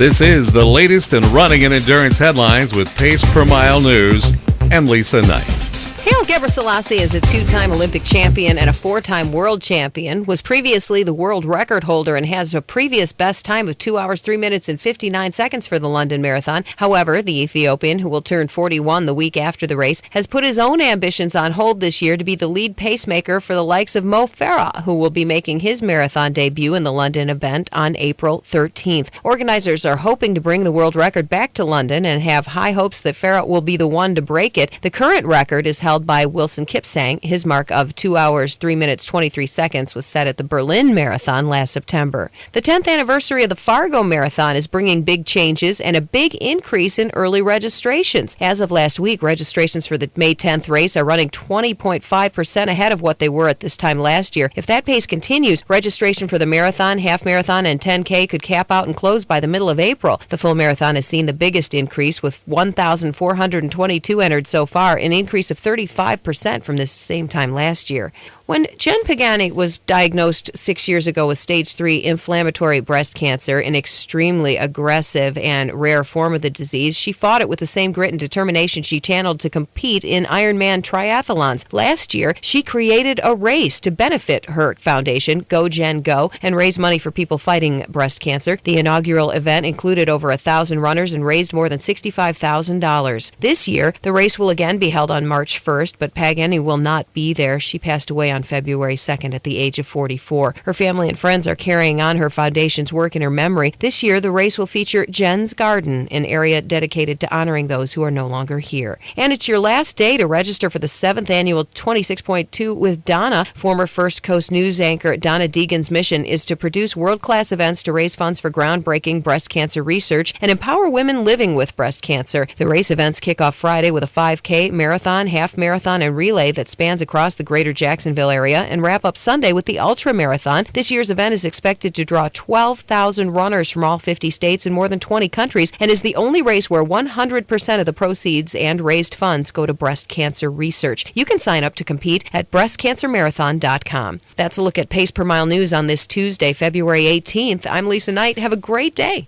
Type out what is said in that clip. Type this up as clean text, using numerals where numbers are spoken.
This is the latest in running and endurance headlines with Pace Per Mile News and Lisa Knight. Haile Gebrselassie is a two-time Olympic champion and a four-time world champion, was previously the world record holder and has a previous best time of 2 hours, 3 minutes, and 59 seconds for the London Marathon. However, the Ethiopian, who will turn 41 the week after the race, has put his own ambitions on hold this year to be the lead pacemaker for the likes of Mo Farah, who will be making his marathon debut in the London event on April 13th. Organizers are hoping to bring the world record back to London and have high hopes that Farah will be the one to break it. The current record is held by Wilson Kipsang. His mark of 2 hours, 3 minutes, 23 seconds was set at the Berlin Marathon last September. The 10th anniversary of the Fargo Marathon is bringing big changes and a big increase in early registrations. As of last week, registrations for the May 10th race are running 20.5% ahead of what they were at this time last year. If that pace continues, registration for the marathon, half marathon, and 10K could cap out and close by the middle of April. The full marathon has seen the biggest increase, with 1,422 entered so far, an increase of 35% from this same time last year. When Jen Pagani was diagnosed 6 years ago with stage 3 inflammatory breast cancer, an extremely aggressive and rare form of the disease, she fought it with the same grit and determination she channeled to compete in Ironman triathlons. Last year, she created a race to benefit her foundation, Go Jen Go, and raise money for people fighting breast cancer. The inaugural event included over 1,000 runners and raised more than $65,000. This year, the race will again be held on March 1st, but Pagani will not be there. She passed away on February 2nd at the age of 44. Her family and friends are carrying on her foundation's work in her memory. This year, the race will feature Jen's Garden, an area dedicated to honoring those who are no longer here. And it's your last day to register for the 7th annual 26.2 with Donna. Former First Coast News anchor Donna Deegan's mission is to produce world-class events to raise funds for groundbreaking breast cancer research and empower women living with breast cancer. The race events kick off Friday with a 5K, marathon, half marathon, and relay that spans across the greater Jacksonville area, and wrap up Sunday with the Ultra Marathon. This year's event is expected to draw 12,000 runners from all 50 states and more than 20 countries, and is the only race where 100% of the proceeds and raised funds go to breast cancer research. You can sign up to compete at breastcancermarathon.com. That's a look at Pace Per Mile News on this Tuesday, February 18th. I'm Lisa Knight. Have a great day.